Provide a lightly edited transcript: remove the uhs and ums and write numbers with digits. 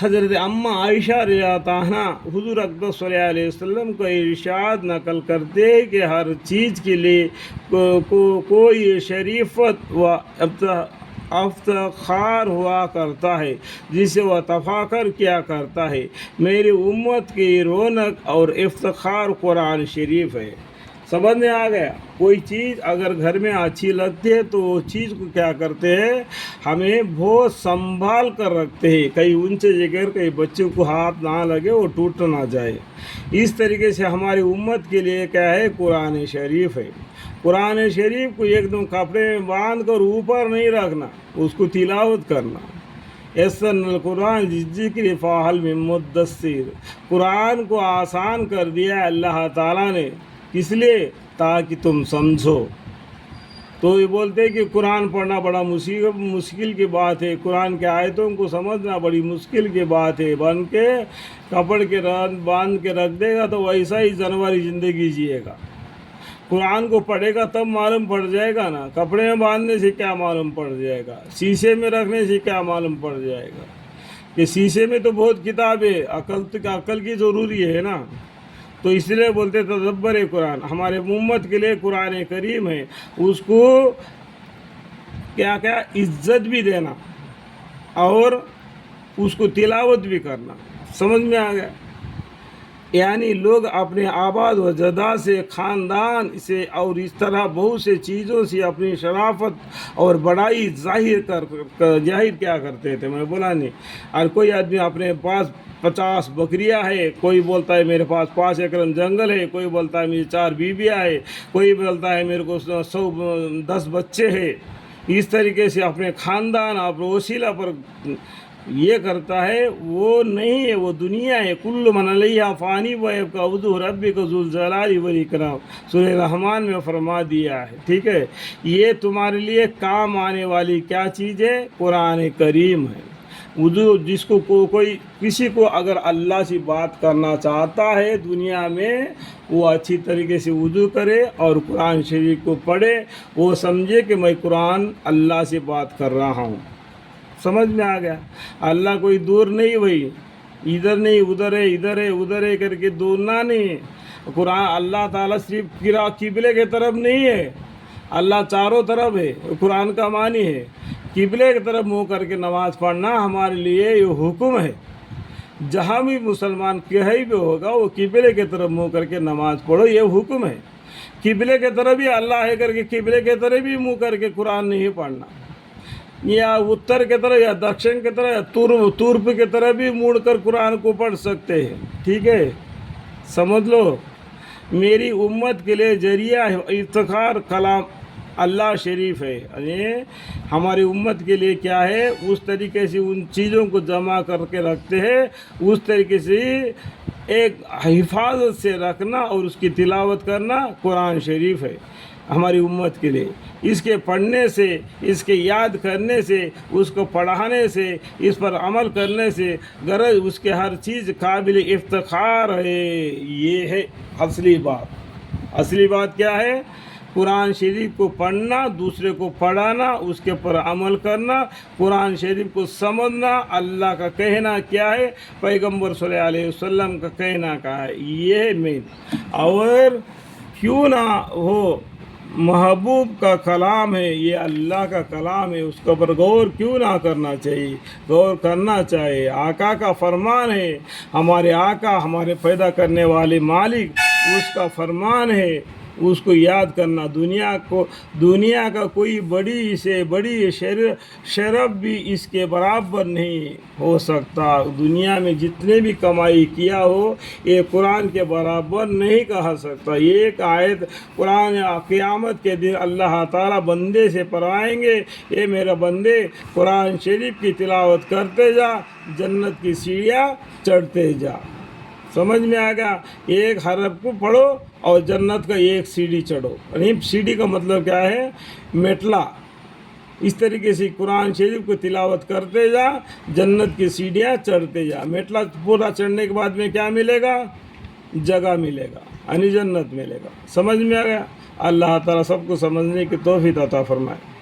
حضرت اماں عائشہ رضی اللہ عنہا حضور اقدس صلی اللہ علیہ وسلم کا ارشاد نقل کرتے ہیں کہ ہر چیز کے لیے کوئی شریفت و افتخار ہوا کرتا ہے جسے وہ تفاخر کیا کرتا ہے۔ میری امت کی رونق اور افتخار قرآن شریف ہے۔ سمجھ میں آ گیا؟ کوئی چیز اگر گھر میں اچھی لگتی ہے تو وہ چیز کو کیا کرتے ہیں، ہمیں بہت سنبھال کر رکھتے ہیں، کہیں اونچے جگہ کہیں بچوں کو ہاتھ نہ لگے، وہ ٹوٹ نہ جائے۔ اس طریقے سے ہماری امت کے لیے کیا ہے، قرآن شریف ہے۔ قرآن شریف کو ایک دم کپڑے میں باندھ کر اوپر نہیں رکھنا، اس کو تلاوت کرنا۔ یسن القرآن ذکر فاحل من مدثر، قرآن کو آسان کر دیا اللہ تعالیٰ نے، کس لیے؟ تاکہ تم سمجھو۔ تو یہ بولتے ہیں کہ قرآن پڑھنا بڑا مشکل کی بات ہے، قرآن کے آیتوں کو سمجھنا بڑی مشکل کی بات ہے، بن کے کپڑ کے باندھ کے رکھ دے گا تو ویسا ہی جانوری زندگی جیے گا۔ قرآن کو پڑھے گا تب معلوم پڑ جائے گا نا، کپڑے میں باندھنے سے کیا معلوم پڑ جائے گا، شیشے میں رکھنے سے کیا معلوم پڑ جائے گا؟ کہ شیشے میں تو بہت کتاب ہے، عقل کی ضروری ہے نا۔ تو اس لیے بولتے تدبر قرآن، ہمارے امت کے لیے قرآن کریم ہے، اس کو کیا کیا عزت بھی دینا اور اس کو تلاوت بھی کرنا۔ سمجھ میں آ گیا؟ یعنی لوگ اپنے آباد و جداد سے، خاندان سے اور اس طرح بہت سے چیزوں سے اپنی شرافت اور بڑائی ظاہر کیا کرتے تھے، میں بولا نہیں۔ اور کوئی آدمی اپنے پاس 50 بکریاں ہے، کوئی بولتا ہے میرے پاس 5 ایکڑ جنگل ہے، کوئی بولتا ہے میری 4 بیویاں ہے، کوئی بولتا ہے میرے کو 10 بچے ہیں۔ اس طریقے سے اپنے خاندان اپنے وسیلہ پر یہ کرتا ہے، وہ نہیں ہے، وہ دنیا ہے۔ کل من علیہا فانی ویبقی وجہ ربک ذو الجلال والاکرام، سورہ رحمان میں فرما دیا ہے۔ ٹھیک ہے، یہ تمہارے لیے کام آنے والی کیا چیز ہے؟ قرآن کریم ہے۔ وضو جس کو کوئی کسی کو اگر اللہ سے بات کرنا چاہتا ہے دنیا میں، وہ اچھی طریقے سے وضو کرے اور قرآن شریف کو پڑھے، وہ سمجھے کہ میں قرآن اللہ سے بات کر رہا ہوں۔ سمجھ میں آ گیا؟ اللہ کوئی دور نہیں، وہی ادھر نہیں ادھر ہے، ادھر ہے ادھر ہے کر کے دورنا نہیں ہے۔ قرآن اللہ تعالیٰ صرف قبلے کے طرف نہیں ہے، اللہ چاروں طرف ہے۔ قرآن کا معنی ہے قبلے کی طرف منہ کر کے نماز پڑھنا ہمارے لیے یہ حکم ہے۔ جہاں بھی مسلمان کہیں بھی ہوگا وہ قبلے کی طرف منہ کر کے نماز پڑھو، یہ حکم ہے۔ قبلے کی طرف بھی اللہ ہے کر کے قبلے کی طرف بھی منہ کر کے قرآن نہیں پڑھنا، یا اتر کی طرف یا دکشن کی طرف یا تورپ کی طرف بھی موڑ کر قرآن کو پڑھ سکتے ہیں۔ ٹھیک ہے، سمجھ لو۔ میری امت کے لیے ذریعہ افتخار کلام اللہ شریف ہے، یعنی ہماری امت کے لیے کیا ہے، اس طریقے سے ان چیزوں کو جمع کر کے رکھتے ہیں، اس طریقے سے ایک حفاظت سے رکھنا اور اس کی تلاوت کرنا قرآن شریف ہے ہماری امت کے لیے۔ اس کے پڑھنے سے، اس کے یاد کرنے سے، اس کو پڑھانے سے، اس پر عمل کرنے سے غرض اس کے ہر چیز قابل افتخار ہے۔ یہ ہے اصلی بات۔ اصلی بات کیا ہے؟ قرآن شریف کو پڑھنا، دوسرے کو پڑھانا، اس کے پر عمل کرنا، قرآن شریف کو سمجھنا، اللہ کا کہنا کیا ہے، پیغمبر صلی اللہ علیہ وسلم کا کہنا کیا ہے، یہ مین۔ اور کیوں نہ ہو محبوب کا کلام ہے، یہ اللہ کا کلام ہے، اس کے اوپر غور کیوں نہ کرنا چاہیے؟ غور کرنا چاہیے۔ آقا کا فرمان ہے، ہمارے آقا ہمارے پیدا کرنے والے مالک، اس کا فرمان ہے، اس کو یاد کرنا۔ دنیا کا کوئی بڑی سے بڑی شرف بھی اس کے برابر نہیں ہو سکتا۔ دنیا میں جتنے بھی کمائی کیا ہو، یہ قرآن کے برابر نہیں کہا سکتا۔ ایک آیت قرآن قیامت کے دن اللہ تعالیٰ بندے سے پڑھائیں گے، اے میرا بندے قرآن شریف کی تلاوت کرتے جا، جنت کی سیڑھیاں چڑھتے جا۔ سمجھ میں آ گیا؟ ایک حرف کو پڑھو اور جنت کا ایک سیڑھی چڑھو۔ یعنی سیڑھی کا مطلب کیا ہے؟ میٹلا۔ اس طریقے سے قرآن شریف کو تلاوت کرتے جا، جنت کی سیڑھیاں چڑھتے جا۔ میٹلا پورا چڑھنے کے بعد میں کیا ملے گا؟ جگہ ملے گا، یعنی جنت ملے گا۔ سمجھ میں آ گیا؟ اللہ تعالیٰ سب کو سمجھنے کی توفیق عطا فرمائے۔